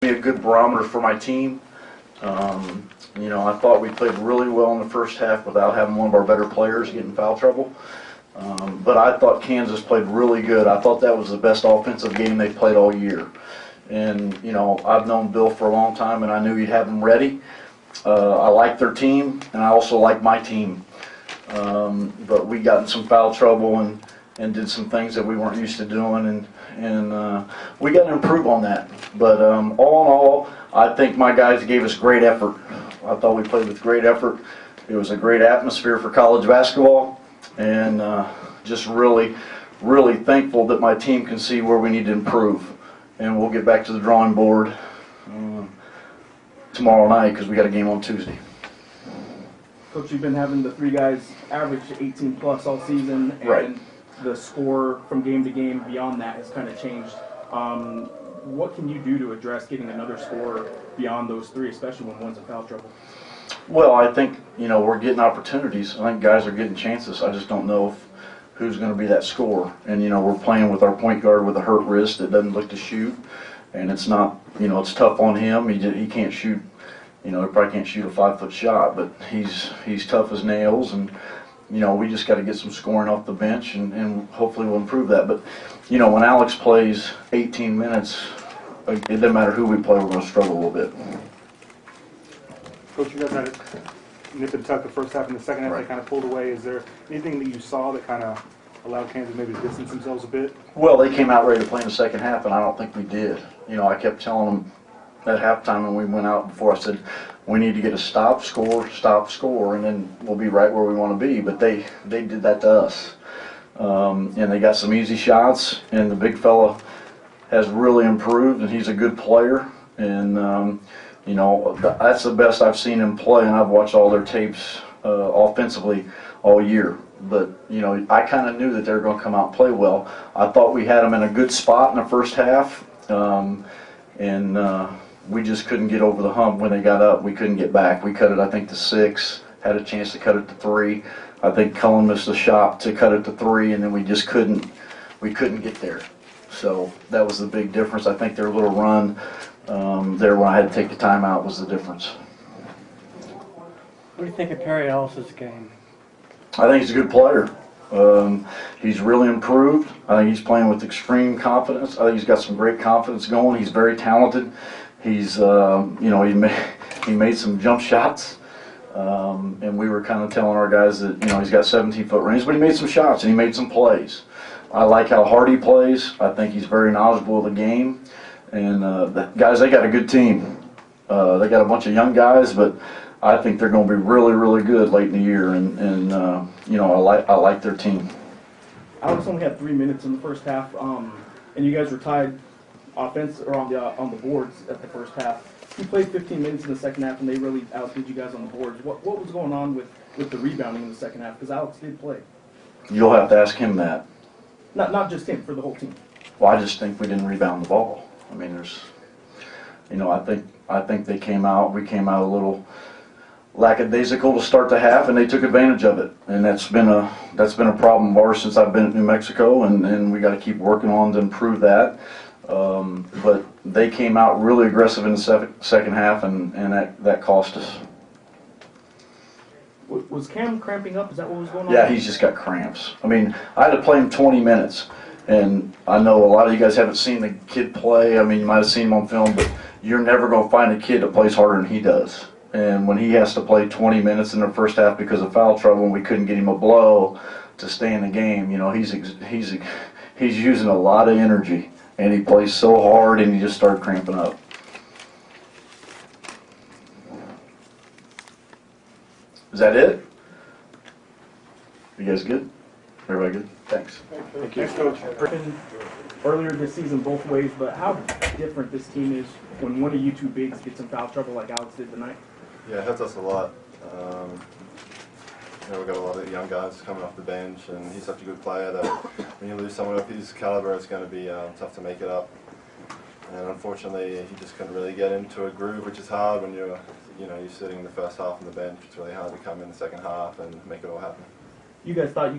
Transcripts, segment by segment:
me a good barometer for my team. You know, I thought we played really well in the first half without having one of our better players get in foul trouble. But I thought Kansas played really good. I thought that was the best offensive game they played all year. And, you know, I've known Bill for a long time, and I knew he'd have them ready. I like their team, and I also like my team. But we got in some foul trouble and did some things that we weren't used to doing, and we got to improve on that. But all in all, I think my guys gave us great effort. I thought we played with great effort. It was a great atmosphere for college basketball, and just really, really thankful that my team can see where we need to improve. And we'll get back to the drawing board tomorrow night because we got a game on Tuesday. Coach, you've been having the three guys average 18 plus all season, and right. The score from game to game beyond that has kind of changed. What can you do to address getting another score beyond those three, especially when one's in foul trouble? Well, I think, you know, we're getting opportunities. I think guys are getting chances. I just don't know who's going to be that scorer. And, you know, we're playing with our point guard with a hurt wrist that doesn't look to shoot. And it's not, you know, it's tough on him. He can't shoot, you know, he probably can't shoot a 5-foot shot, but he's tough as nails. And, you know, we just got to get some scoring off the bench, and hopefully we'll improve that. But, you know, when Alex plays 18 minutes, it doesn't matter who we play, we're going to struggle a little bit. Coach, you guys had it nip and tuck the first half, and the second half right. They kind of pulled away. Is there anything that you saw that kind of allowed Kansas maybe to distance themselves a bit? Well, they came out ready to play in the second half, and I don't think we did. You know, I kept telling them at halftime when we went out before, I said, we need to get a stop, score, and then we'll be right where we want to be. But they did that to us. And they got some easy shots, and the big fella has really improved, and he's a good player. And, you know, that's the best I've seen him play, and I've watched all their tapes offensively all year. But, you know, I kind of knew that they were going to come out and play well. I thought we had them in a good spot in the first half, and we just couldn't get over the hump when they got up. We couldn't get back. We cut it, I think, to 6, had a chance to cut it to 3. I think Cullen missed a shot to cut it to 3, and then we just couldn't get there. So that was the big difference. I think their little run there when I had to take the timeout was the difference. What do you think of Terry Ellis's game? I think he's a good player. He's really improved. I think he's playing with extreme confidence. I think he's got some great confidence going. He's very talented. He's, you know, he made some jump shots, and we were kind of telling our guys that, you know, he's got 17-foot range, but he made some shots and he made some plays. I like how hard he plays. I think he's very knowledgeable of the game. And guys, they got a good team. They got a bunch of young guys, but I think they're going to be really, really good late in the year. And you know, I like their team. Alex only had 3 minutes in the first half, and you guys were tied offense or on the boards at the first half. You played 15 minutes in the second half, and they really outdid you guys on the boards. What was going on with the rebounding in the second half? Because Alex did play. You'll have to ask him that. Not just him, for the whole team. Well, I just think we didn't rebound the ball. I mean, there's, you know, I think they came out. We came out a little lackadaisical to start the half, and they took advantage of it. And that's been a problem of ours since I've been at New Mexico, and we got to keep working on to improve that. But they came out really aggressive in the second half, and that cost us. Was Cam cramping up? Is that what was going on? Yeah, he's just got cramps. I mean, I had to play him 20 minutes, and I know a lot of you guys haven't seen the kid play. I mean, you might have seen him on film, but you're never going to find a kid that plays harder than he does. And when he has to play 20 minutes in the first half because of foul trouble and we couldn't get him a blow to stay in the game, you know, he's using a lot of energy, and he plays so hard, and he just started cramping up. Is that it? You guys good? Everybody good? Thanks. Thank you, Coach. Earlier this season both ways, but how different this team is when one of you two bigs gets in foul trouble like Alex did tonight? Yeah, it hurts us a lot. You know, we've got a lot of young guys coming off the bench, and he's such a good player that when you lose someone of his caliber, it's going to be tough to make it up. And unfortunately, he just couldn't really get into a groove, which is hard when you're sitting the first half on the bench. It's really hard to come in the second half and make it all happen. You guys thought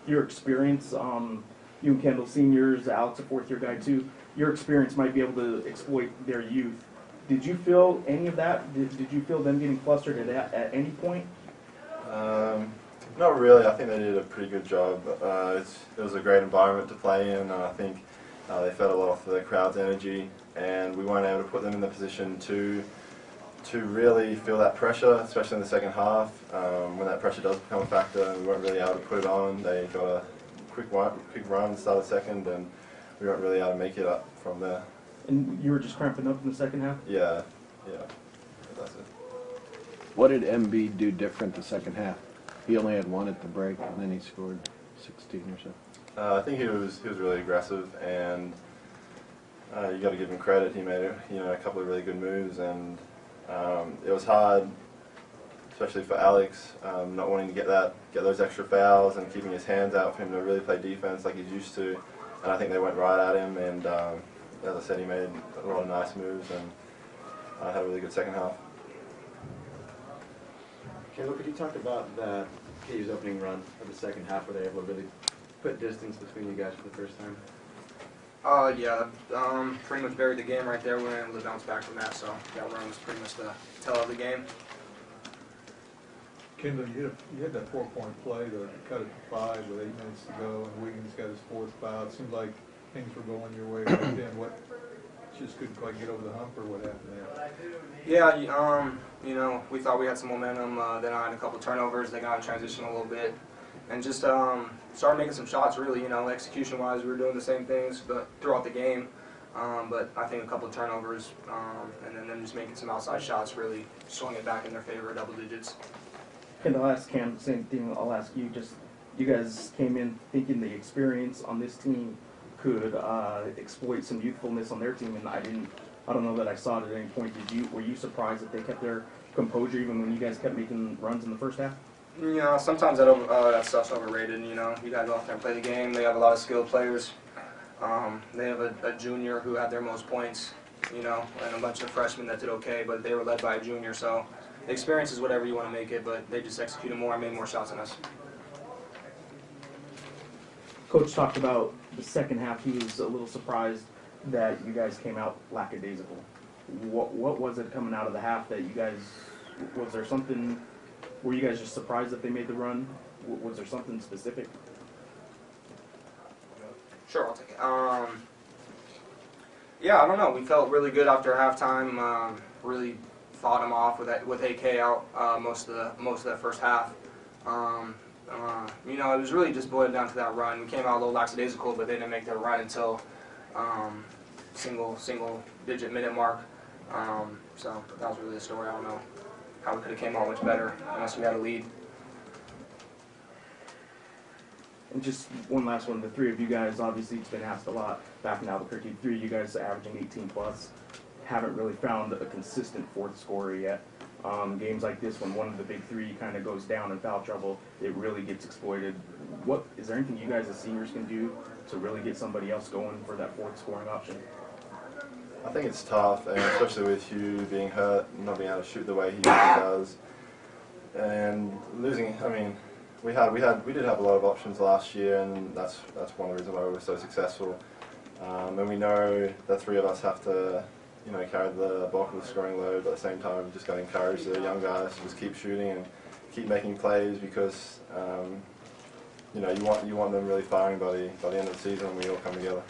your experience, you and Kendall seniors, Alex a fourth-year guy too, your experience might be able to exploit their youth. Did you feel any of that? Did you feel them getting flustered at any point? Not really. I think they did a pretty good job. It was a great environment to play in, and I think they fed a lot off the crowd's energy, and we weren't able to put them in the position to really feel that pressure, especially in the second half. When that pressure does become a factor, we weren't really able to put it on. They got a quick run, start of second, and we weren't really able to make it up from there. And you were just cramping up in the second half? Yeah, that's it. What did MB do different the second half? He only had one at the break, and then he scored 16 or so. I think he was really aggressive, and you got to give him credit. He made a couple of really good moves, and it was hard, especially for Alex, not wanting to get those extra fouls and keeping his hands out for him to really play defense like he's used to. And I think they went right at him, and as I said, he made a lot of nice moves and had a really good second half. Kendall, could you talk about that Caves opening run of the second half where they were able to really put distance between you guys for the first time? Pretty much buried the game right there. We were able to bounce back from that, so that run was pretty much the tell of the game. Kendall, you had that 4-point play to cut it to 5 with 8 minutes to go, and Wiggins got his 4th foul. It seemed like things were going your way right then. What, just couldn't quite get over the hump, or what happened there? Yeah, we thought we had some momentum. Then I had a couple turnovers. They got in transition a little bit, and just started making some shots. Really, execution-wise, we were doing the same things, but throughout the game. But I think a couple of turnovers, and then them just making some outside shots really swung it back in their favor, double digits. And I'll ask Cam the same thing. I'll ask you. Just you guys came in thinking the experience on this team could exploit some youthfulness on their team, and I don't know that I saw it at any point. Were you surprised that they kept their composure even when you guys kept making runs in the first half? Sometimes that stuff's overrated. You gotta go out there and play the game. They have a lot of skilled players. They have a junior who had their most points, and a bunch of freshmen that did okay, but they were led by a junior, so the experience is whatever you want to make it, but they just executed more and made more shots than us. Coach talked about the second half. He was a little surprised that you guys came out lackadaisical. What was it coming out of the half that you guys, was there something, were you guys just surprised that they made the run? Was there something specific? Sure, I'll take it. I don't know. We felt really good after halftime. Really fought them off with AK out most of that first half. It was really just boiled down to that run. We came out a little lackadaisical, but they didn't make their run until single digit minute mark. So that was really the story. I don't know how we could have came out much better unless we had a lead. And just one last one, the three of you guys, obviously it's been asked a lot back in Albuquerque, three of you guys averaging 18 plus, haven't really found a consistent fourth scorer yet. Games like this, when one of the big three kind of goes down in foul trouble, it really gets exploited. Is there anything you guys as seniors can do to really get somebody else going for that fourth scoring option? I think it's tough, and especially with Hugh being hurt, not being able to shoot the way he usually does, and losing. I mean, we did have a lot of options last year, and that's one of the reasons why we were so successful. And we know the three of us have to, carry the bulk of the scoring load. But at the same time, we've just got to encourage the young guys to just keep shooting and keep making plays because you want them really firing by the end of the season when we all come together.